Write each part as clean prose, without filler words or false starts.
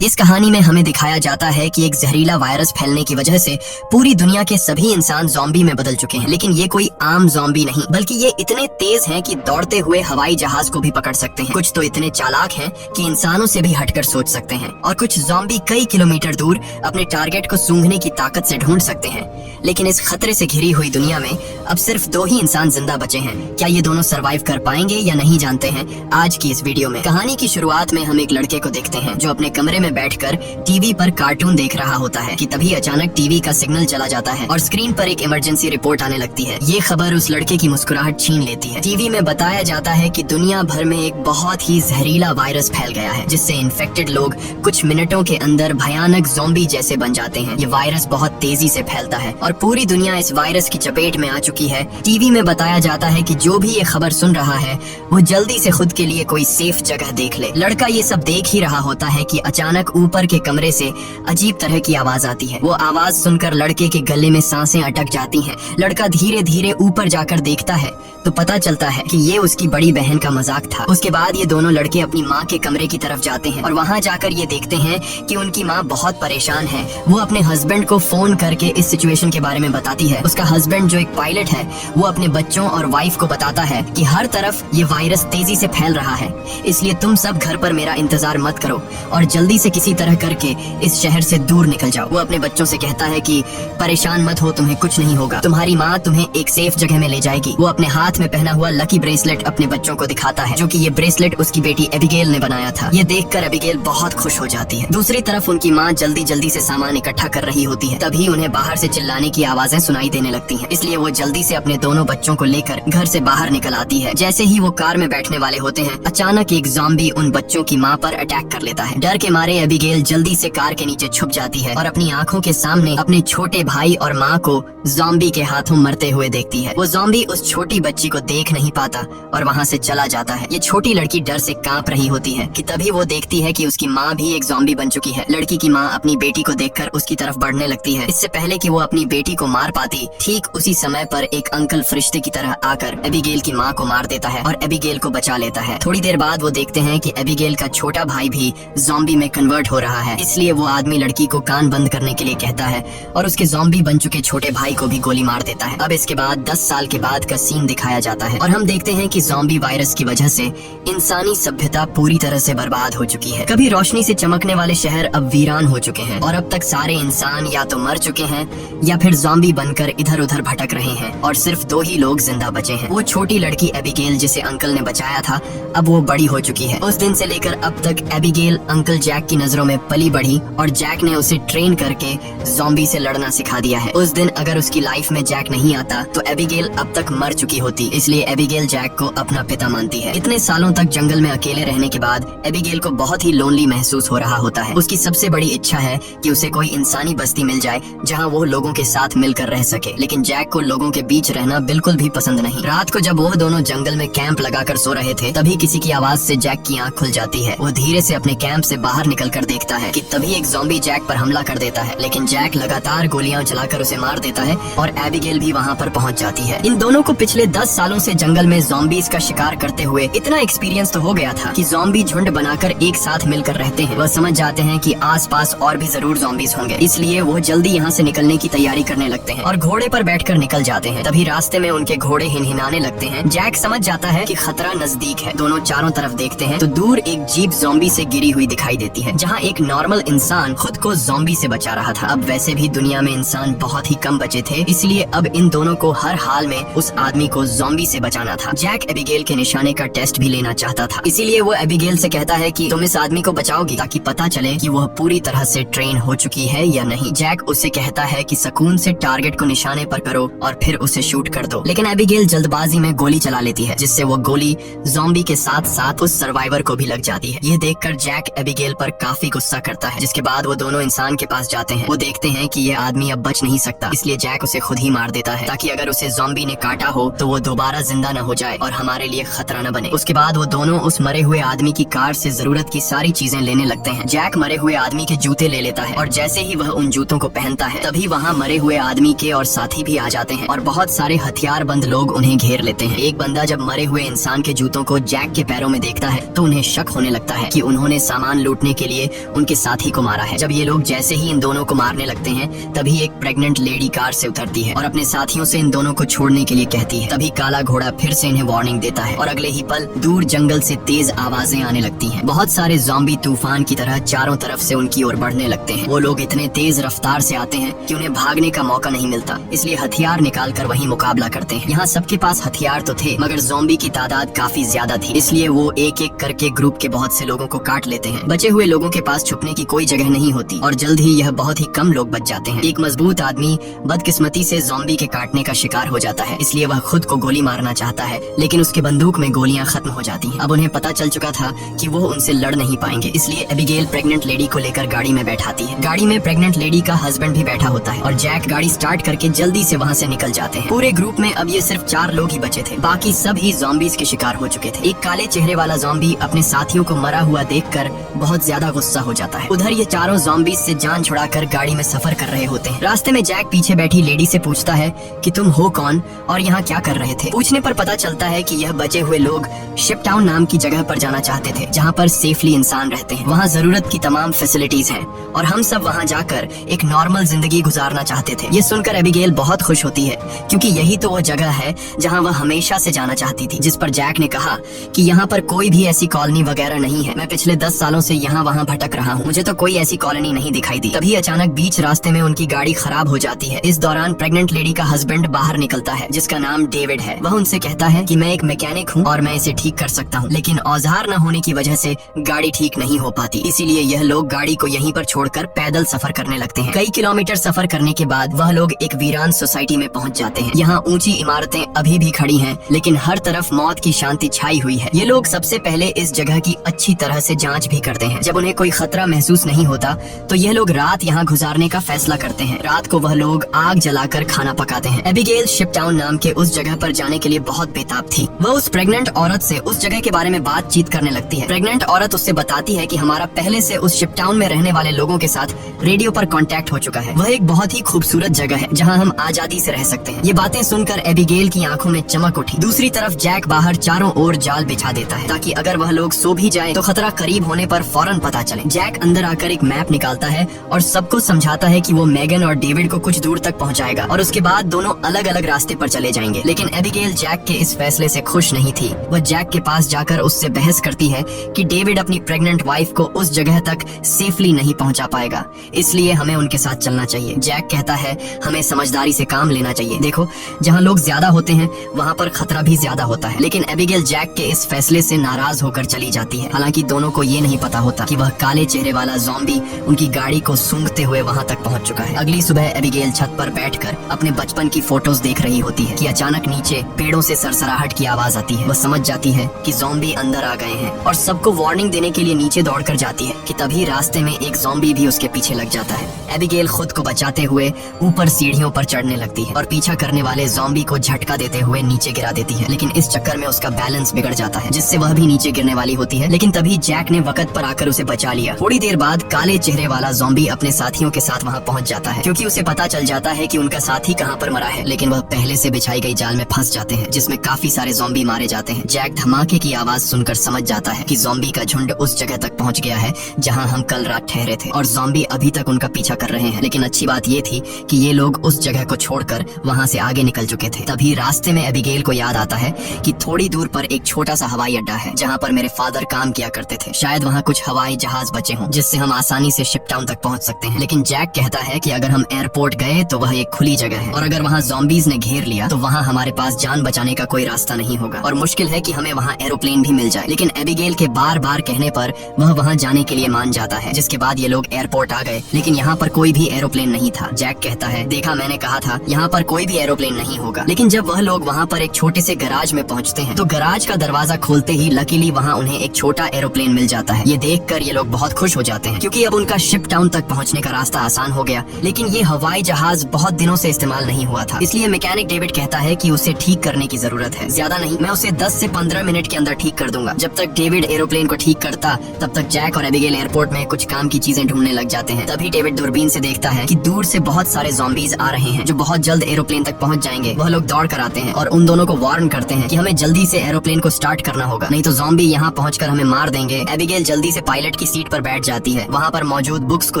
इस कहानी में हमें दिखाया जाता है कि एक जहरीला वायरस फैलने की वजह से पूरी दुनिया के सभी इंसान ज़ॉम्बी में बदल चुके हैं। लेकिन ये कोई आम ज़ॉम्बी नहीं, बल्कि ये इतने तेज हैं कि दौड़ते हुए हवाई जहाज को भी पकड़ सकते हैं। कुछ तो इतने चालाक हैं कि इंसानों से भी हटकर सोच सकते हैं, और कुछ ज़ॉम्बी कई किलोमीटर दूर अपने टारगेट को सूंघने की ताकत से ढूंढ सकते हैं। लेकिन इस खतरे से घिरी हुई दुनिया में अब सिर्फ 2 ही इंसान जिंदा बचे हैं। क्या ये दोनों सरवाइव कर पाएंगे या नहीं, जानते हैं आज की इस वीडियो में। कहानी की शुरुआत में हम एक लड़के को देखते हैं जो अपने कमरे में बैठकर टीवी पर कार्टून देख रहा होता है कि तभी अचानक टीवी का सिग्नल चला जाता है और स्क्रीन पर एक इमरजेंसी रिपोर्ट आने लगती है। ये खबर उस लड़के की मुस्कुराहट छीन लेती है। टीवी में बताया जाता है कि दुनिया भर में एक बहुत ही जहरीला वायरस फैल गया है, जिससे इन्फेक्टेड लोग कुछ मिनटों के अंदर भयानक ज़ॉम्बी जैसे बन जाते हैं। ये वायरस बहुत तेजी से फैलता है और पूरी दुनिया इस वायरस की चपेट में आ चुकी है। टीवी में बताया जाता है कि जो भी ये खबर सुन रहा है वो जल्दी से खुद के लिए कोई सेफ जगह देख ले। लड़का ये सब देख ही रहा होता है कि अचानक ऊपर के कमरे से अजीब तरह की आवाज आती है। वो आवाज सुनकर लड़के के गले में सांसें अटक जाती हैं। लड़का धीरे धीरे ऊपर जाकर देखता है तो पता चलता है कि ये उसकी बड़ी बहन का मजाक था। उसके बाद ये दोनों लड़के अपनी माँ के कमरे की तरफ जाते हैं और वहाँ जाकर ये देखते हैं कि उनकी माँ बहुत परेशान है। वो अपने हस्बैंड को फोन करके इस सिचुएशन के बारे में बताती है। उसका हस्बैंड जो एक पायलट है वो अपने बच्चों और वाइफ को बताता है कि हर तरफ ये वायरस तेजी से फैल रहा है, इसलिए तुम सब घर पर मेरा इंतजार मत करो और जल्दी से किसी तरह करके इस शहर से दूर निकल जाओ। वो अपने बच्चों से कहता है कि परेशान मत हो, तुम्हें कुछ नहीं होगा, तुम्हारी माँ तुम्हें एक सेफ जगह में ले जाएगी। वो अपने हाथ में पहना हुआ लकी ब्रेसलेट अपने बच्चों को दिखाता है, जो कि ये ब्रेसलेट उसकी बेटी एबिगेल ने बनाया था। ये देखकर एबिगेल बहुत खुश हो जाती है। दूसरी तरफ उनकी माँ जल्दी जल्दी से सामान इकट्ठा कर रही होती है। तभी उन्हें बाहर से चिल्लाने की आवाजें सुनाई देने लगती हैं, इसलिए वो जल्दी से अपने दोनों बच्चों को लेकर घर से बाहर निकल आती है। जैसे ही वो कार में बैठने वाले होते हैं, अचानक एक ज़ॉम्बी उन बच्चों की माँ पर अटैक कर लेता है। डर के मारे एबिगेल जल्दी से कार के नीचे छुप जाती है और अपनी आंखों के सामने अपने छोटे भाई और माँ को ज़ॉम्बी के हाथों मरते हुए देखती है। वो ज़ॉम्बी उस छोटी बच्ची को देख नहीं पाता और वहाँ से चला जाता है। ये छोटी लड़की डर से कांप रही होती है कि तभी वो देखती है कि उसकी माँ भी एक ज़ॉम्बी बन चुकी है। लड़की की माँ अपनी बेटी को देखकर उसकी तरफ बढ़ने लगती है। इससे पहले कि वो अपनी बेटी को मार पाती, ठीक उसी समय पर एक अंकल फरिश्ते की तरह आकर एबिगेल की माँ को मार देता है और एबिगेल को बचा लेता है। थोड़ी देर बाद वो देखते हैं कि एबिगेल का छोटा भाई भी ज़ॉम्बी में कन्वर्ट हो रहा है, इसलिए वो आदमी लड़की को कान बंद करने के लिए कहता है और उसके ज़ॉम्बी बन चुके छोटे भाई को भी गोली मार देता है। अब इसके बाद 10 साल के बाद का सीन दिखाया जाता है और हम देखते हैं कि ज़ॉम्बी वायरस की वजह से इंसानी सभ्यता पूरी तरह से बर्बाद हो चुकी है। कभी रोशनी से चमकने वाले शहर अब वीरान हो चुके हैं और अब तक सारे इंसान या तो मर चुके हैं या फिर ज़ॉम्बी बनकर इधर उधर भटक रहे हैं और सिर्फ 2 ही लोग जिंदा बचे हैं। वो छोटी लड़की एबिगेल जिसे अंकल ने बचाया था, अब वो बड़ी हो चुकी है। उस दिन से लेकर अब तक एबिगेल अंकल जैक की नजरों में पली बढ़ी और जैक ने उसे ट्रेन करके ज़ॉम्बी से लड़ना सिखा दिया है। उस दिन अगर उसकी लाइफ में जैक नहीं आता तो एबिगेल अब तक मर चुकी होती, इसलिए एबिगेल जैक को अपना पिता मानती है। इतने सालों तक जंगल में अकेले रहने के बाद एबिगेल को बहुत ही लोनली महसूस हो रहा होता है। उसकी सबसे बड़ी इच्छा है कि उसे कोई इंसानी बस्ती मिल जाए जहाँ वो लोगों के साथ मिलकर रह सके, लेकिन जैक को लोगों के बीच रहना बिल्कुल भी पसंद नहीं। रात को जब वो दोनों जंगल में कैंप लगाकर सो रहे थे, तभी किसी की आवाज से जैक की आंख खुल जाती है। वो धीरे से अपने कैंप से बाहर निकलकर देखता है कि तभी एक ज़ॉम्बी जैक पर हमला कर देता है, लेकिन जैक लगातार गोलियां चलाकर उसे मार देता है और एबिगेल भी वहाँ पर पहुँच जाती है। इन दोनों को पिछले 10 सालों से जंगल में ज़ॉम्बीज का शिकार करते हुए इतना एक्सपीरियंस तो हो गया था कि ज़ॉम्बी झुंड बनाकर एक साथ मिलकर रहते हैं। वह समझ जाते हैं कि आसपास और भी जरूर ज़ॉम्बीज होंगे, इसलिए वो जल्दी यहाँ से निकलने की तैयारी करने लगते हैं और घोड़े पर बैठकर निकल जाते हैं। तभी रास्ते में उनके घोड़े हिनहिनाने लगते हैं। जैक समझ जाता है कि खतरा नजदीक है। दोनों चारों तरफ देखते हैं तो दूर एक जीप ज़ॉम्बी से गिरी हुई दिखाई देती है, जहाँ एक नॉर्मल इंसान खुद को ज़ॉम्बी से बचा रहा था। अब वैसे भी दुनिया में इंसान बहुत ही कम बचे थे, इसलिए अब इन दोनों को हर हाल में उस आदमी को ज़ॉम्बी से बचाना था। जैक एबिगेल के निशाने का टेस्ट भी लेना चाहता था, इसीलिए वो एबिगेल से कहता है कि तुम इस आदमी को बचाओगी ताकि पता चले कि वह पूरी तरह से ट्रेन हो चुकी है या नहीं। जैक उससे कहता है कि सुकून से टारगेट को निशाने पर करो और फिर उसे शूट कर दो, लेकिन एबिगेल जल्दबाजी में गोली चला लेती है, जिससे वो गोली ज़ॉम्बी के साथ साथ उस सर्वाइवर को भी लग जाती है। ये देखकर जैक एबिगेल पर काफी गुस्सा करता है, जिसके बाद वो दोनों इंसान के पास जाते हैं। वो देखते हैं कि ये आदमी अब बच नहीं सकता, इसलिए जैक उसे खुद ही मार देता है ताकि अगर उसे ज़ॉम्बी ने काटा हो तो वो दोबारा जिंदा न हो जाए और हमारे लिए खतरा न बने। उसके बाद वो दोनों उस मरे हुए आदमी की कार से जरूरत की सारी चीजें लेने लगते हैं। जैक मरे हुए आदमी के जूते ले लेता है और जैसे ही वह उन जूतों को पहनता है तभी वहाँ मरे हुए आदमी के और साथी भी आ जाते हैं और बहुत सारे हथियारबंद लोग उन्हें घेर लेते हैं। एक बंदा जब मरे हुए इंसान के जूतों को जैक के पैरों में देखता है तो उन्हें शक होने लगता है कि उन्होंने सामान लूटने के लिए उनके साथी को मारा है। जब ये लोग जैसे ही इन दोनों को मारने लगते हैं तभी एक प्रेग्नेंट लेडी कार से उतरती है और अपने साथियों से इन दोनों को छोड़ने के लिए कहती है। तभी काला घोड़ा फिर से इन्हें वार्निंग देता है और अगले ही पल दूर जंगल से तेज आवाजें आने लगती हैं। बहुत सारे ज़ॉम्बी तूफान की तरह चारों तरफ से उनकी ओर बढ़ने लगते हैं। वो लोग इतने तेज रफ्तार से आते हैं कि उन्हें भागने का मौका नहीं मिलता, इसलिए हथियार निकाल कर वही मुकाबला करते हैं। यहाँ सबके पास हथियार तो थे मगर ज़ॉम्बी की तादाद काफी ज्यादा थी, इसलिए वो एक एक करके ग्रुप के बहुत से लोगों को काट लेते हैं। बचे हुए लोगों के पास छुपने की कोई जगह नहीं होती और जल्द ही यह बहुत ही कम लोग बच जाते हैं। एक मजबूत आदमी बदकिस्मती से ज़ॉम्बी के काटने का शिकार हो जाता है, इसलिए वह खुद को गोली मारना चाहता है लेकिन उसके बंदूक में गोलियां खत्म हो जाती हैं। अब उन्हें पता चल चुका था कि वो उनसे लड़ नहीं पाएंगे, इसलिए एबिगेल प्रेग्नेंट लेडी को लेकर गाड़ी में बैठाती है। गाड़ी में प्रेग्नेंट लेडी का हस्बैंड भी बैठा होता है और जैक गाड़ी स्टार्ट करके जल्दी से वहाँ से निकल जाते हैं। पूरे ग्रुप में अब ये सिर्फ 4 लोग ही बचे थे, बाकी सब ही ज़ॉम्बीज के शिकार हो चुके थे। एक काले चेहरे वाला ज़ॉम्बी अपने साथियों को मरा हुआ देखकर बहुत ज्यादा गुस्सा हो जाता है। उधर ये चारों ज़ॉम्बीज से जान छुड़ाकर गाड़ी में सफर कर रहे होते हैं। रास्ते में जैक पीछे बैठी लेडी से पूछता है कि तुम हो कौन और यहाँ क्या कर रहे थे। पूछने पर पता चलता है कि यह बचे हुए लोग शिप टाउन नाम की जगह पर जाना चाहते थे जहाँ पर सेफली इंसान रहते हैं। वहाँ जरूरत की तमाम फैसिलिटीज हैं और हम सब वहाँ जाकर एक नॉर्मल जिंदगी गुजारना चाहते थे। ये सुनकर एबिगेल बहुत खुश होती है क्योंकि यही तो वो जगह है जहाँ वह हमेशा से जाना चाहती थी। जिस पर जैक ने कहा कि यहाँ पर कोई भी ऐसी कॉलोनी वगैरह नहीं है, मैं पिछले 10 सालों से यहाँ वहाँ भटक रहा हूँ, मुझे तो कोई ऐसी कॉलोनी नहीं दिखाई दी। तभी अचानक बीच रास्ते में उनकी गाड़ी खराब हो जाती है। इस दौरान प्रेग्नेंट लेडी का हस्बैंड बाहर निकलता है जिसका नाम डेविड है। वह उनसे कहता है कि मैं एक मैकेनिक हूँ और मैं इसे ठीक कर सकता हूँ, लेकिन औजार न होने की वजह से गाड़ी ठीक नहीं हो पाती, इसीलिए यह लोग गाड़ी को यहीं पर छोड़कर पैदल सफर करने लगते हैं। कई किलोमीटर सफर करने के बाद वह लोग एक वीरान सोसाइटी में पहुँच जाते हैं। यहाँ ऊंची इमारतें अभी भी खड़ी हैं, लेकिन हर तरफ मौत की शांति छाई हुई है। ये लोग सबसे पहले इस जगह की अच्छी तरह से जांच भी करते हैं। जब उन्हें कोई खतरा महसूस नहीं होता तो यह लोग रात यहाँ गुजारने का फैसला करते हैं। रात को वह लोग आग जलाकर खाना पकाते हैं। एबिगेल शिप टाउन नाम के उस जगह पर जाने के लिए बहुत बेताब थी। वह उस प्रेग्नेंट औरत से उस जगह के बारे में बातचीत करने लगती है। प्रेग्नेंट औरत उससे बताती है कि हमारा पहले से उस शिप टाउन में रहने वाले लोगों के साथ रेडियो पर कांटेक्ट हो चुका है। वह एक बहुत ही खूबसूरत जगह है जहां हम आजादी से रह सकते हैं। ये बातें सुनकर एबिगेल की आंखों में चमक उठी। दूसरी तरफ जैक बाहर चारों ओर जाल बिछा देता है ताकि अगर वह लोग सो भी जाए तो खतरा करीब होने पर फौरन पता चले। जैक अंदर आकर एक मैप निकालता है और सबको समझाता है कि वो मेगन और डेविड को कुछ दूर तक पहुंचाएगा और उसके बाद दोनों अलग अलग रास्ते पर चले जाएंगे। लेकिन एबिगेल जैक के इस फैसले से खुश नहीं थी। वह जैक के पास जाकर उससे बहस करती है कि डेविड अपनी प्रेग्नेंट वाइफ को उस जगह तक सेफली नहीं पहुंचा पाएगा, इसलिए हमें उनके साथ चलना चाहिए। जैक कहता है हमें समझदारी से काम लेना चाहिए। देखो, जहां लोग ज्यादा होते हैं वहां पर खतरा भी ज्यादा होता है। लेकिन एबिगेल जैक के इस फैसले से नाराज होकर चली जाती है। हालांकि दोनों को ये नहीं पता होता कि वह काले चेहरे वाला ज़ॉम्बी उनकी गाड़ी को सूंघते हुए वहां तक पहुंच चुका है। अगली सुबह एबिगेल छत पर बैठकर अपने बचपन की फोटोज देख रही होती है कि अचानक नीचे पेड़ों से सरसराहट की आवाज आती है। वह समझ जाती है कि ज़ॉम्बी अंदर आ गए हैं और सबको वार्निंग देने के लिए नीचे दौड़कर जाती है कि तभी रास्ते में एक ज़ॉम्बी भी उसके पीछे लग जाता है। एबिगेल खुद को बचाते हुए ऊपर सीढ़ियों पर चढ़ने लगती है और पीछा करने वाले ज़ॉम्बी को झटका देते हुए नीचे गिरा देती है। लेकिन इस चक्कर में उसका बैलेंस बिगड़ जाता है जिससे वह भी नीचे गिरने वाली होती है। लेकिन तभी जैक ने वक्त पर आकर उसे बचा लिया। थोड़ी देर बाद काले चेहरे वाला ज़ॉम्बी अपने साथियों के साथ वहाँ पहुँच जाता है क्योंकि उसे पता चल जाता है कि उनका साथी कहाँ पर मरा है। लेकिन वह पहले से बिछाई गई जाल में फंस जाते हैं जिसमें काफी सारे ज़ॉम्बी मारे जाते हैं। जैक धमाके की आवाज सुनकर समझ जाता है कि ज़ॉम्बी का झुंड उस जगह तक पहुंच गया है जहां हम कल रात ठहरे थे और ज़ॉम्बी अभी तक उनका पीछा कर रहे हैं। लेकिन अच्छी बात ये थी कि ये लोग उस जगह को छोड़कर वहां से आगे निकल चुके थे। तभी रास्ते में एबिगेल को याद आता है कि थोड़ी दूर पर एक छोटा सा हवाई अड्डा है जहाँ पर मेरे फादर काम किया करते थे। शायद वहाँ कुछ हवाई जहाज बचे हों जिससे हम आसानी से शिप टाउन तक पहुँच सकते हैं। लेकिन जैक कहता है कि अगर हम एयरपोर्ट गए तो वह एक खुली जगह है और अगर वहाँ ज़ॉम्बीज ने घेर लिया तो वहाँ हमारे पास जान बचाने का कोई रास्ता नहीं होगा और मुश्किल है कि हमें वहाँ एरोप्लेन भी मिल जाए। लेकिन एबिगेल के बार बार कहने पर वह वहाँ जाने के लिए मान जाता है। जिसके बाद ये लोग एयरपोर्ट आ गए लेकिन यहाँ पर कोई भी एरोप्लेन नहीं था। जैक कहता है देखा, मैंने कहा था यहाँ पर कोई भी एरोप्लेन नहीं होगा। लेकिन जब वह लोग वहाँ पर एक छोटे से गराज में पहुँचते हैं तो गराज का दरवाजा खोलते ही लकीली वहाँ उन्हें एक छोटा एरोप्लेन मिल जाता है। ये देखकर ये लोग बहुत खुश हो जाते हैं क्योंकि अब उनका शिप टाउन तक पहुँचने का रास्ता आसान हो गया। लेकिन ये हवाई जहाज बहुत दिनों से इस्तेमाल नहीं हुआ था, इसलिए मैकेनिक डेविड कहता है कि उसे उसे ठीक करने की जरूरत है। ज्यादा नहीं, मैं उसे 10 से 15 मिनट के अंदर ठीक कर दूंगा। जब तक डेविड एरोप्लेन को ठीक करता तब तक जैक और एबिगेल एयरपोर्ट में कुछ काम की चीजें ढूंढने लग जाते हैं। तभी डेविड दूरबीन से देखता है कि दूर से बहुत सारे ज़ॉम्बीज आ रहे हैं जो बहुत जल्द एरोप्लेन तक पहुंच जाएंगे। वह लोग दौड़ कर आते हैं और उन दोनों को वार्न करते हैं कि हमें जल्दी से एरोप्लेन को स्टार्ट करना होगा, नहीं तो ज़ॉम्बी यहाँ पहुंचकर हमें मार देंगे। एबिगेल जल्दी से पायलट की सीट पर बैठ जाती है। वहाँ पर मौजूद बुक्स को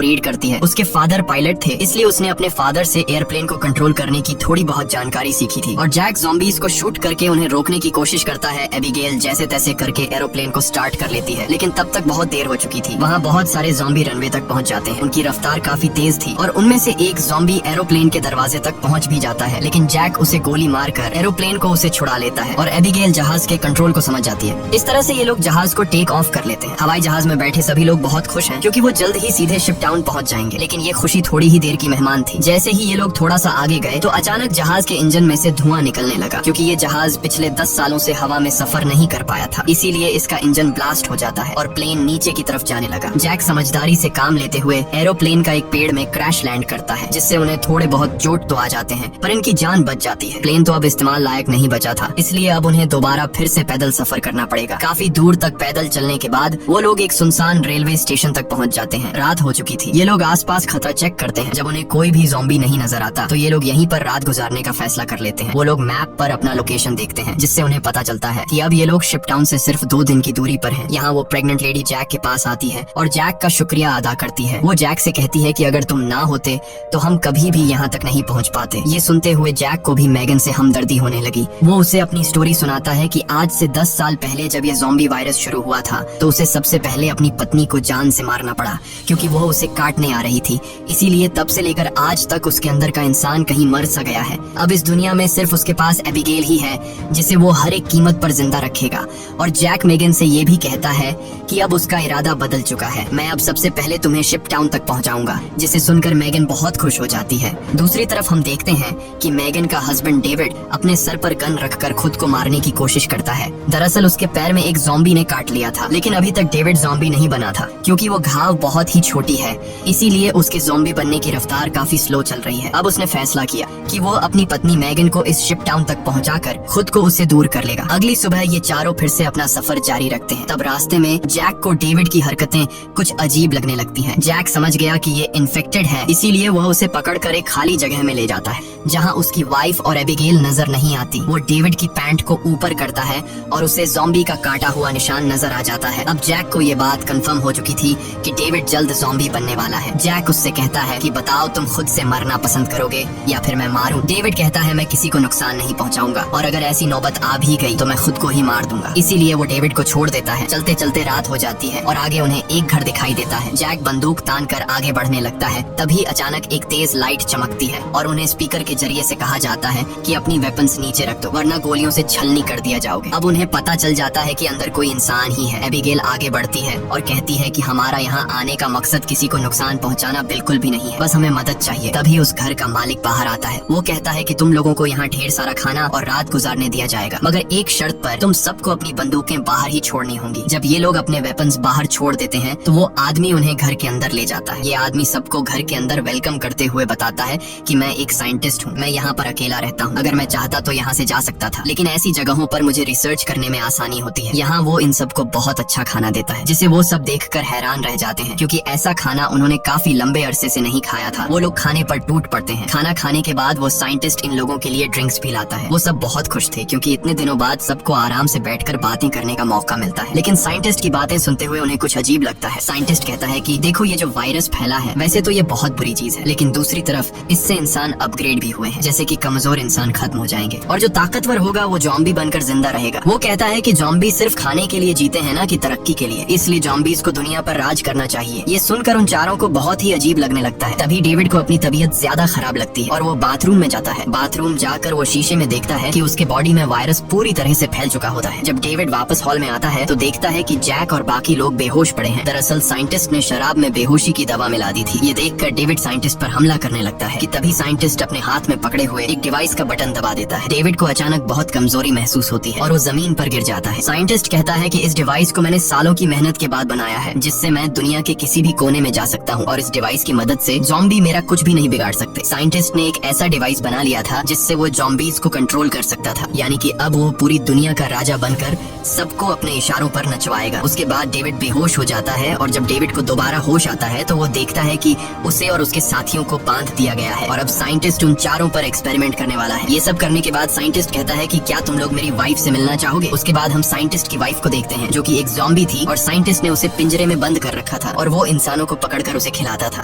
रीड करती है। उसके फादर पायलट थे, इसलिए उसने अपने फादर से एयरप्लेन को कंट्रोल करने की थोड़ी बहुत जानकारी सीखी थी। और जैक ज़ॉम्बीज को शूट करके उन्हें रोकने की कोशिश करता है। एबिगेल जैसे तैसे करके एरोप्लेन को स्टार्ट कर लेती है, लेकिन तब तक बहुत देर हो चुकी थी। वहाँ बहुत सारे ज़ॉम्बी रनवे तक पहुँच जाते हैं। उनकी रफ्तार काफी तेज थी और उनमें से एक ज़ॉम्बी एरोप्लेन के दरवाजे तक पहुँच भी जाता है, लेकिन जैक उसे गोली मारकर एरोप्लेन को उसे छुड़ा लेता है और एबिगेल जहाज के कंट्रोल को समझ जाती है। इस तरह से ये लोग जहाज को टेक ऑफ कर लेते हैं। हवाई जहाज में बैठे सभी लोग बहुत खुश हैं क्योंकि वो जल्द ही सीधे शिप टाउन पहुंच जाएंगे, लेकिन ये खुशी थोड़ी ही देर की मेहमान थी। जैसे ही ये लोग थोड़ा सा आगे गए तो अचानक जहाज के इंजन में से धुआं निकलने लगा, क्योंकि ये जहाज पिछले 10 सालों से हवा में सफर नहीं कर पाया था, इसीलिए इसका इंजन ब्लास्ट हो जाता है और प्लेन नीचे की तरफ जाने लगा। जैक समझदारी से काम लेते हुए एरोप्लेन का एक पेड़ में क्रैश लैंड करता है, जिससे उन्हें थोड़े बहुत चोट तो आ जाते हैं, पर इनकी जान बच जाती है। प्लेन तो अब इस्तेमाल लायक नहीं बचा था, इसलिए अब उन्हें दोबारा फिर से पैदल सफर करना पड़ेगा। काफी दूर तक पैदल चलने के बाद वो लोग एक सुनसान रेलवे स्टेशन तक पहुंच जाते हैं। रात हो चुकी थी। ये लोग आसपास खतरा चेक करते हैं। जब उन्हें कोई भी ज़ॉम्बी नहीं नजर आता तो ये लोग यहीं पर रात गुजारने का फैसला कर लेते हैं। वो लोग मैप पर अपना लोकेशन देखते हैं, जिससे उन्हें पता चलता है कि अब ये लोग शिप टाउन से सिर्फ 2 दिन की दूरी पर हैं। यहाँ वो प्रेग्नेंट लेडी जैक के पास आती है और जैक का शुक्रिया अदा करती है। वो जैक से कहती है कि अगर तुम ना होते तो हम कभी भी यहाँ तक नहीं पहुँच पाते। ये सुनते हुए जैक को भी मैगन से हमदर्दी होने लगी। वो उसे अपनी स्टोरी सुनाता है कि आज से 10 साल पहले जब ये ज़ॉम्बी वायरस शुरू हुआ था तो उसे सबसे पहले अपनी पत्नी को जान से मारना पड़ा, क्योंकि वो उसे काटने आ रही थी। इसीलिए तब से लेकर आज तक उसके अंदर का इंसान कहीं मर सा गया है। अब इस दुनिया में सिर्फ उसके पास एबिगेल ही है जिसे वो हर एक कीमत पर जिंदा रखेगा। और जैक मैगन से ये भी कहता है कि अब उसका इरादा बदल चुका है। मैं अब सबसे पहले तुम्हें शिप टाउन तक पहुंचाऊंगा, जिसे सुनकर मैगन बहुत खुश हो जाती है। दूसरी तरफ हम देखते हैं कि मैगन का हस्बैंड डेविड अपने सर पर गन रखकर खुद को मारने की कोशिश करता है। दरअसल उसके पैर में एक ज़ॉम्बी ने काट लिया था, लेकिन अभी तक डेविड ज़ॉम्बी नहीं बना था, क्योंकि वो घाव बहुत ही छोटी है, इसीलिए उसके ज़ॉम्बी बनने की रफ्तार काफी स्लो चल रही है। अब उसने फैसला किया कि वो अपनी पत्नी मैगन को इस शिप टाउन तक पहुंचाकर खुद को उससे दूर कर लेगा। अगली सुबह ये चारों फिर से अपना सफर जारी रखते हैं। तब रास्ते में जैक को डेविड की हरकतें कुछ अजीब लगने लगती हैं। जैक समझ गया कि ये इन्फेक्टेड है, इसीलिए वह उसे पकड़कर एक खाली जगह में ले जाता है जहां उसकी वाइफ और एबिगेल नजर नहीं आती। वो डेविड की पैंट को ऊपर करता है और उसे ज़ॉम्बी का काटा हुआ निशान नजर आ जाता है। अब जैक को ये बात कंफर्म हो चुकी थी कि डेविड जल्द ज़ॉम्बी बनने वाला है। जैक उससे कहता है कि बताओ तुम खुद से मरना पसंद करोगे या फिर मैं मारूं। डेविड कहता है मैं किसी को नुकसान नहीं पहुंचाऊंगा और अगर ऐसी नौबत आ भी गई तो मैं खुद को ही मार दूंगा। इसीलिए वो डेविड को छोड़ देता है। चलते चलते रात हो जाती है और आगे उन्हें एक घर दिखाई देता है। जैक बंदूक तान कर आगे बढ़ने लगता है। तभी अचानक एक तेज लाइट चमकती है और उन्हें स्पीकर के जरिए से कहा जाता है कि अपनी वेपन्स नीचे रख दो, वरना गोलियों से छलनी कर दिया जाओगे। अब उन्हें पता चल जाता है कि अंदर कोई इंसान ही है। एबिगेल आगे बढ़ती है और कहती है कि हमारा यहाँ आने का मकसद किसी को नुकसान पहुँचाना बिल्कुल भी नहीं है, बस हमें मदद चाहिए। तभी उस घर का मालिक बाहर आता है। वो कहता है कि तुम लोगों को यहाँ ढेर सारा खाना और रात गुजारने दिया जाएगा, मगर एक शर्त पर, तुम सबको अपनी बंदूकें बाहर ही छोड़नी होंगी। जब ये लोग अपने वेपन्स बाहर छोड़ देते हैं तो वो आदमी उन्हें घर के अंदर ले जाता है। ये आदमी सबको घर के अंदर वेलकम करते हुए बताता है कि मैं एक साइंटिस्ट हूँ, मैं यहाँ पर अकेला रहता हूँ, अगर मैं चाहता तो यहाँ से जा सकता था, लेकिन ऐसी जगहों पर मुझे रिसर्च करने में आसानी होती है। यहाँ वो इन सबको बहुत अच्छा खाना देता है, जिसे वो सब देखकर हैरान रह जाते हैं, क्योंकि ऐसा खाना उन्होंने काफी लंबे अरसे से नहीं खाया था। वो लोग खाने पर टूट पड़ते हैं। खाना खाने के बाद वो साइंटिस्ट इन लोगों के लिए ड्रिंक्स भी लाता है। वो सब बहुत खुश थे, क्योंकि इतने दिनों बाद सबको आराम से बैठकर बातें करने का मौका मिलता है। लेकिन साइंटिस्ट की बातें सुनते हुए उन्हें कुछ अजीब लगता है। साइंटिस्ट कहता है कि देखो, ये जो वायरस फैला है वैसे तो ये बहुत बुरी चीज है, लेकिन दूसरी तरफ इससे इंसान अपग्रेड भी हुए हैं, जैसे कि कमजोर इंसान खत्म हो जाएंगे और जो ताकतवर होगा वो ज़ॉम्बी बनकर जिंदा रहेगा। वो कहता है कि ज़ॉम्बी सिर्फ खाने के लिए जीते हैं ना कि तरक्की के लिए, इसलिए ज़ॉम्बीज़ को दुनिया पर राज करना चाहिए। ये सुनकर उन चारों को बहुत ही अजीब लगने लगता है। तभी डेविड को अपनी तबीयत ज्यादा खराब लगती है और वो बाथरूम में जाता है। बाथरूम जाकर वो शीशे में देखता है कि उसके बॉडी में वायरस पूरी तरह से फैल चुका होता है। जब डेविड वापस हॉल में आता है तो देखता है कि जैक और बाकी लोग बेहोश पड़े हैं। दरअसल साइंटिस्ट ने शराब में बेहोशी की दवा मिला दी थी। ये देखकर डेविड साइंटिस्ट पर हमला करने लगता है कि तभी साइंटिस्ट अपने हाथ में पकड़े हुए एक डिवाइस का बटन दबा देता है। डेविड को अचानक बहुत कमजोरी महसूस होती है और वो जमीन पर गिर जाता है। साइंटिस्ट कहता है कि इस डिवाइस को मैंने सालों की मेहनत के बाद बनाया है, जिससे मैं दुनिया के किसी भी कोने में जा सकता हूँ और इस डिवाइस की मदद से ज़ॉम्बी मेरा कुछ भी नहीं बिगाड़ सकते। साइंटिस्ट ने एक ऐसा डिवाइस बना लिया था जिससे वो ज़ॉम्बीज को कंट्रोल कर सकता था, यानी कि अब वो पूरी दुनिया का राजा बनकर सबको अपने इशारों पर नचवाएगा। उसके बाद डेविड बेहोश हो जाता है और जब डेविड को दोबारा होश आता है तो वो देखता है कि उसे और उसके साथियों को बांध दिया गया है और अब साइंटिस्ट उन चारों पर एक्सपेरिमेंट करने वाला है। ये सब करने के बाद साइंटिस्ट कहता है कि क्या तुम लोग मेरी वाइफ से मिलना चाहोगे। उसके बाद हम साइंटिस्ट की वाइफ को देखते हैं जो कि एक ज़ॉम्बी थी और साइंटिस्ट ने उसे पिंजरे में बंद कर रखा था और वो इंसानों को पकड़कर उसे खिलाता था।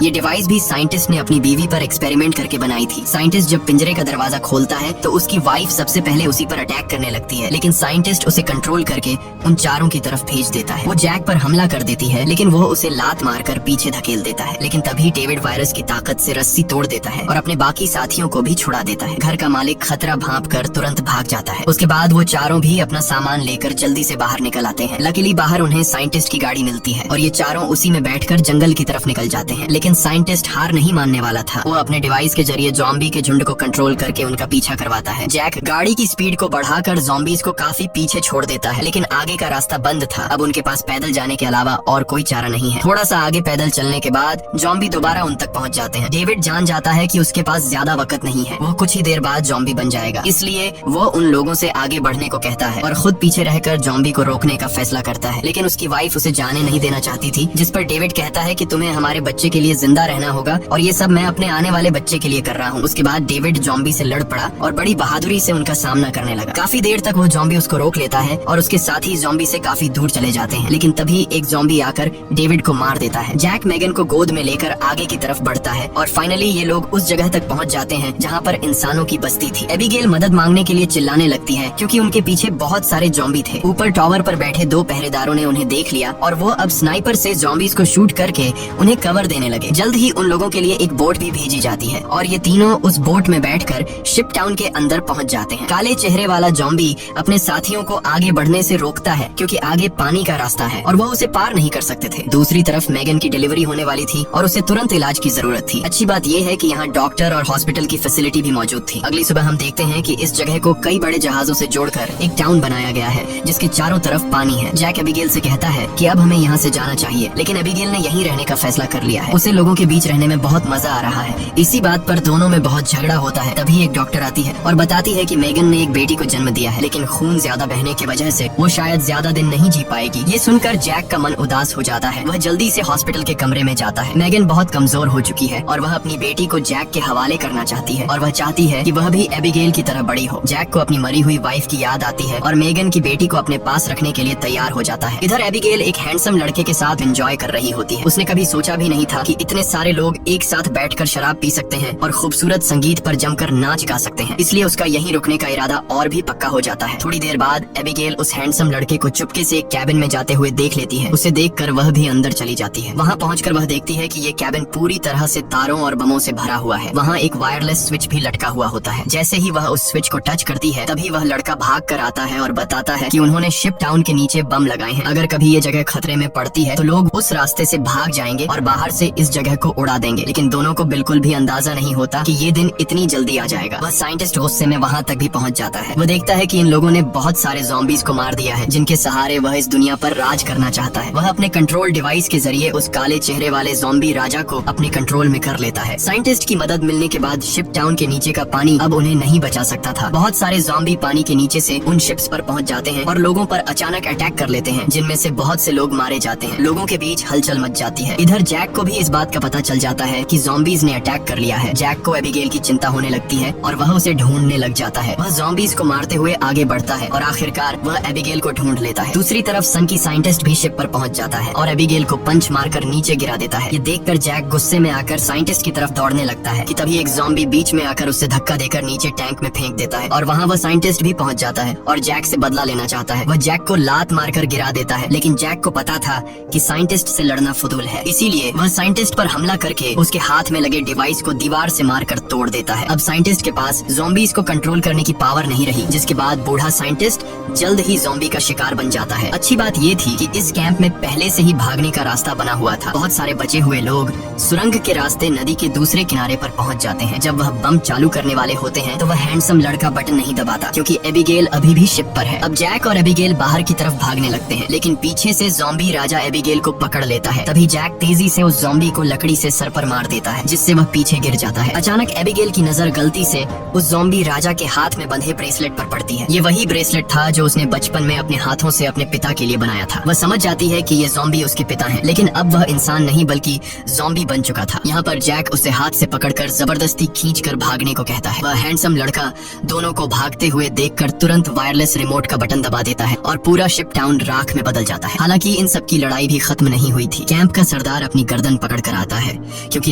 ये डिवाइस भी साइंटिस्ट ने अपनी बीवी पर एक्सपेरिमेंट करके बनाई थी। साइंटिस्ट जब पिंजरे का दरवाजा खोलता है तो उसकी वाइफ सबसे पहले उसी पर अटैक करने लगती है, लेकिन साइंटिस्ट उसे कंट्रोल करके उन चारों की तरफ भेज देता है। वो जैक पर हमला कर देती है लेकिन वो उसे लात मारकर पीछे धकेल देता है, लेकिन तभी डेविड वायरस की ताकत से रस्सी तोड़ देता है और अपने बाकी साथियों को भी छुड़ा देता है। घर का मालिक खतरा भांप कर तुरंत भाग जाता है। उसके बाद वो चारों भी अपना सामान लेकर जल्दी से बाहर निकल आते हैं। लकीली बाहर उन्हें साइंटिस्ट की गाड़ी मिलती है और ये चारों उसी में बैठकर जंगल की तरफ निकल जाते हैं, लेकिन साइंटिस्ट हार नहीं मानने वाला था। वो अपने डिवाइस के जरिए ज़ॉम्बी के झुंड को कंट्रोल करके उनका पीछा करवाता है। जैक गाड़ी की स्पीड को बढ़ाकर ज़ॉम्बीज को काफी पीछे छोड़ देता है, लेकिन आगे का रास्ता बंद था। अब उनके पास पैदल जाने के अलावा और कोई चारा नहीं है। थोड़ा सा आगे पैदल चलने के बाद ज़ॉम्बी दोबारा उन तक पहुंच जाते हैं। डेविड जान जाता है कि उसके पास ज्यादा वक्त नहीं है, वो कुछ ही देर बाद ज़ॉम्बी बन जाएगा, इसलिए वो उन लोगों से आगे बढ़ने को कहता है और खुद पीछे रहकर ज़ॉम्बी को रोकने का फैसला करता है। लेकिन उसकी वाइफ उसे जाने नहीं देना चाहती थी, जिस पर डेविड कहता है कि तुम्हें हमारे बच्चे के लिए जिंदा रहना होगा और ये सब मैं अपने आने वाले बच्चे के लिए कर रहा हूँ। उसके बाद डेविड ज़ॉम्बी से लड़ पड़ा और बड़ी बहादुरी से उनका सामना करने लगा। काफी देर तक वो ज़ॉम्बी उसको रोक लेता है और उसके साथी ज़ॉम्बी से काफी दूर चले जाते हैं, लेकिन तभी एक ज़ॉम्बी आकर डेविड को मार देता है। जैक मेगन को गोद में लेकर आगे की तरफ बढ़ता है और फाइनली ये लोग उस जगह तक पहुंच जाते हैं जहां पर इंसानों की बस्ती थी। एबिगेल मदद मांगने के लिए चिल्लाने लगती है क्योंकि उनके पीछे बहुत सारे ज़ॉम्बी थे। ऊपर टावर पर बैठे दो पहरेदारों ने उन्हें देख लिया और वो अब स्नाइपर से ज़ॉम्बीज को शूट करके उन्हें कवर देने लगे। जल्द ही उन लोगों के लिए एक बोट भी भेजी जाती है और ये तीनों उस बोट में बैठकर शिप टाउन के अंदर पहुंच जाते हैं। काले चेहरे वाला ज़ॉम्बी अपने साथियों को आगे बढ़ने से रोकता है क्योंकि आगे पानी का रास्ता है और वो उसे पार नहीं कर सकते थे। दूसरी तरफ मेगन की डिलीवरी होने वाली थी और उसे तुरंत इलाज की जरूरत थी। अच्छी बात ये है कि यहाँ डॉक्टर और हॉस्पिटल की फैसिलिटी भी मौजूद थी। अगली सुबह हम देखते हैं कि इस जगह को कई बड़े जहाजों से जोड़कर एक टाउन बनाया गया है जिसके चारों तरफ पानी है। जैक एबिगेल से कहता है कि अब हमें यहाँ से जाना चाहिए, लेकिन एबिगेल ने यहीं रहने का फैसला कर लिया है। उसे लोगों के बीच रहने में बहुत मजा आ रहा है। इसी बात पर दोनों में बहुत झगड़ा होता है। तभी एक डॉक्टर आती है और बताती है कि मेगन ने एक बेटी को जन्म दिया है, लेकिन खून ज्यादा बहने की वजह से वो शायद ज्यादा दिन नहीं जी पाएगी। ये सुनकर जैक का मन उदास हो जाता है। वह जल्दी से हॉस्पिटल के कमरे में जाता है। मेगन बहुत कमजोर हो चुकी है और वह अपनी बेटी को जैक के हवाले करना चाहती है और वह चाहती है कि वह भी एबिगेल की तरह बड़ी हो। जैक को अपनी मरी हुई वाइफ की याद आती है और मेगन की बेटी को अपने पास रखने के लिए तैयार हो जाता है। इधर एबिगेल एक हैंडसम लड़के के साथ एंजॉय कर रही होती है। उसने कभी सोचा भी नहीं था कि इतने सारे लोग एक साथ बैठकर शराब पी सकते हैं और खूबसूरत संगीत पर जमकर नाच गा सकते हैं, इसलिए उसका यहीं रुकने का इरादा और भी पक्का हो जाता है। थोड़ी देर बाद एबिगेल उस हैंडसम लड़के को चुपके से एक कैबिन में जाते हुए देख लेती है। उसे देखकर वह भी अंदर चली जाती है। वहाँ पहुंचकर वह देखती है कि ये कैबिन पूरी तरह से तारों और बमों से भरा हुआ है। वहाँ एक वायरलेस स्विच भी लटका हुआ होता है। जैसे ही वह उस स्विच को टच करती है तभी वह लड़का भाग कर आता है और बताता है कि उन्होंने शिप टाउन के नीचे बम लगाए हैं। अगर कभी ये जगह खतरे में पड़ती है तो लोग उस रास्ते से भाग जाएंगे और बाहर से इस जगह को उड़ा देंगे। लेकिन दोनों को बिल्कुल भी अंदाजा नहीं होता कि ये दिन इतनी जल्दी आ जाएगा। वह साइंटिस्ट गुस्से में वहाँ तक भी पहुँच जाता है। वह देखता है कि इन लोगों ने बहुत सारे ज़ॉम्बीज को मार दिया है जिनके सहारे वह इस दुनिया पर राज करना चाहता है। वह अपने कंट्रोल डिवाइस के जरिए उस काले चेहरे वाले ज़ॉम्बी राजा को अपने कंट्रोल में कर लेता है। साइंटिस्ट की मदद मिलने के बाद शिप टाउन के नीचे का पानी अब उन्हें नहीं बचा सकता था। बहुत सारे ज़ॉम्बी पानी के नीचे से उन शिप्स पर पहुंच जाते हैं और लोगों पर अचानक अटैक कर लेते हैं, जिनमें से बहुत से लोग मारे जाते हैं। लोगों के बीच हलचल मच जाती है। इधर जैक को भी इस बात का पता चल जाता है कि ज़ॉम्बीज ने अटैक कर लिया है। जैक को एबिगेल की चिंता होने लगती है और वह उसे ढूंढने लग जाता है। वह ज़ॉम्बीज को मारते हुए आगे बढ़ता है और आखिरकार वह एबिगेल को ढूंढ लेता है। दूसरी तरफ सन की साइंटिस्ट भी शिप पर पहुंच जाता है और एबिगेल को पंच मारकर नीचे गिरा देता है। ये देखकर जैक गुस्से में आकर साइंटिस्ट की तरफ दौड़ने लगता है कि तभी एक ज़ॉम्बी बीच में आकर उससे धक्का देकर नीचे टैंक में फेंक देता है और वहाँ वह साइंटिस्ट भी पहुंच जाता है और जैक से बदला लेना चाहता है। वह जैक को लात मारकर गिरा देता है, लेकिन जैक को पता था कि साइंटिस्ट से लड़ना फुदूल है, इसीलिए वह साइंटिस्ट पर हमला करके उसके हाथ में लगे डिवाइस को दीवार से मारकर तोड़ देता है। अब साइंटिस्ट के पास ज़ॉम्बीज को कंट्रोल करने की पावर नहीं रही, जिसके बाद बूढ़ा साइंटिस्ट जल्द ही ज़ॉम्बी का शिकार बन जाता है। अच्छी बात ये थी कि इस कैंप में पहले से ही भागने का रास्ता बना हुआ था। बहुत सारे बचे हुए लोग सुरंग के रास्ते नदी के दूसरे किनारे पर पहुंच जाते हैं। जब वह बम चालू करने वाले होते हैं तो वह हैंडसम लड़का बटन नहीं दबाता क्योंकि एबिगेल अभी भी शिप पर है। अब जैक और एबिगेल बाहर की तरफ भागने लगते हैं, लेकिन पीछे से ज़ॉम्बी राजा एबिगेल को पकड़ लेता है। तभी जैक तेजी से उस ज़ॉम्बी को लकड़ी से सर पर मार देता है, जिससे वह पीछे गिर जाता है। अचानक एबिगेल की नजर गलती से उस ज़ॉम्बी राजा के हाथ में बंधे ब्रेसलेट पर पड़ती है। ये वही ब्रेसलेट था जो उसने बचपन में अपने हाथों से अपने पिता के लिए बनाया था। वह समझ जाती है कि ये ज़ॉम्बी उसके पिता हैं, लेकिन अब वह इंसान नहीं बल्कि ज़ॉम्बी बन चुका था। यहाँ पर जैक उसे हाथ से पकड़कर जबरदस्ती खींचकर भागने को कहता है। वह हैंडसम लड़का दोनों को भागते हुए देखकर तुरंत वायरलेस रिमोट का बटन दबा देता है और पूरा शिप टाउन राख में बदल जाता है। हालांकि इन सब की लड़ाई भी खत्म नहीं हुई थी। कैंप का सरदार अपनी गर्दन पकड़ कर आता है क्योंकि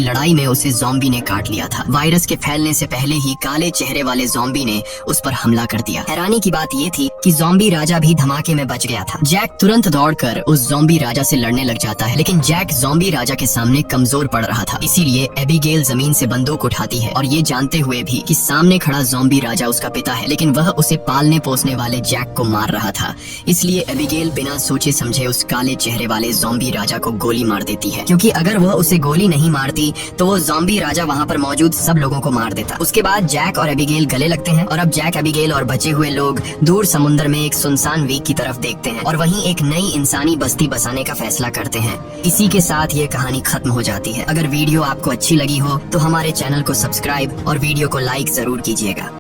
लड़ाई में उसे ज़ॉम्बी ने काट लिया था। वायरस के फैलने से पहले ही काले चेहरे वाले ज़ॉम्बी ने उस पर हमला कर दिया। हैरानी की बात ये थी कि ज़ॉम्बी राजा भी धमाके में बच गया था। जैक तुरंत दौड़कर उस ज़ॉम्बी राजा से लड़ने लग जाता है, लेकिन जैक ज़ॉम्बी राजा के सामने कमजोर पड़ रहा था। इसीलिए एबिगेल जमीन से बंदूक उठाती है और ये जानते हुए भी कि सामने खड़ा ज़ॉम्बी राजा उसका पिता है, लेकिन वह उसे पालने पोसने वाले जैक को मार रहा था। इसलिए एबिगेल बिना सोचे समझे उस काले चेहरे वाले ज़ॉम्बी राजा को गोली मार देती है, क्योंकि अगर वह उसे गोली नहीं मारती तो वो ज़ॉम्बी राजा वहाँ पर मौजूद सब लोगों को मार देता। उसके बाद जैक और एबिगेल गले लगते हैं और अब जैक, एबिगेल और बचे हुए लोग दूर समुद्र में एक सुनसान द्वीप की तरफ देखते हैं और वहीं एक नई इंसानी बस्ती बसाने का फैसला करते हैं। इसी के साथ ये कहानी खत्म हो जाती है। अगर वीडियो आपको अच्छी लगी हो तो हमारे चैनल को सब्सक्राइब और वीडियो को लाइक जरूर कीजिएगा।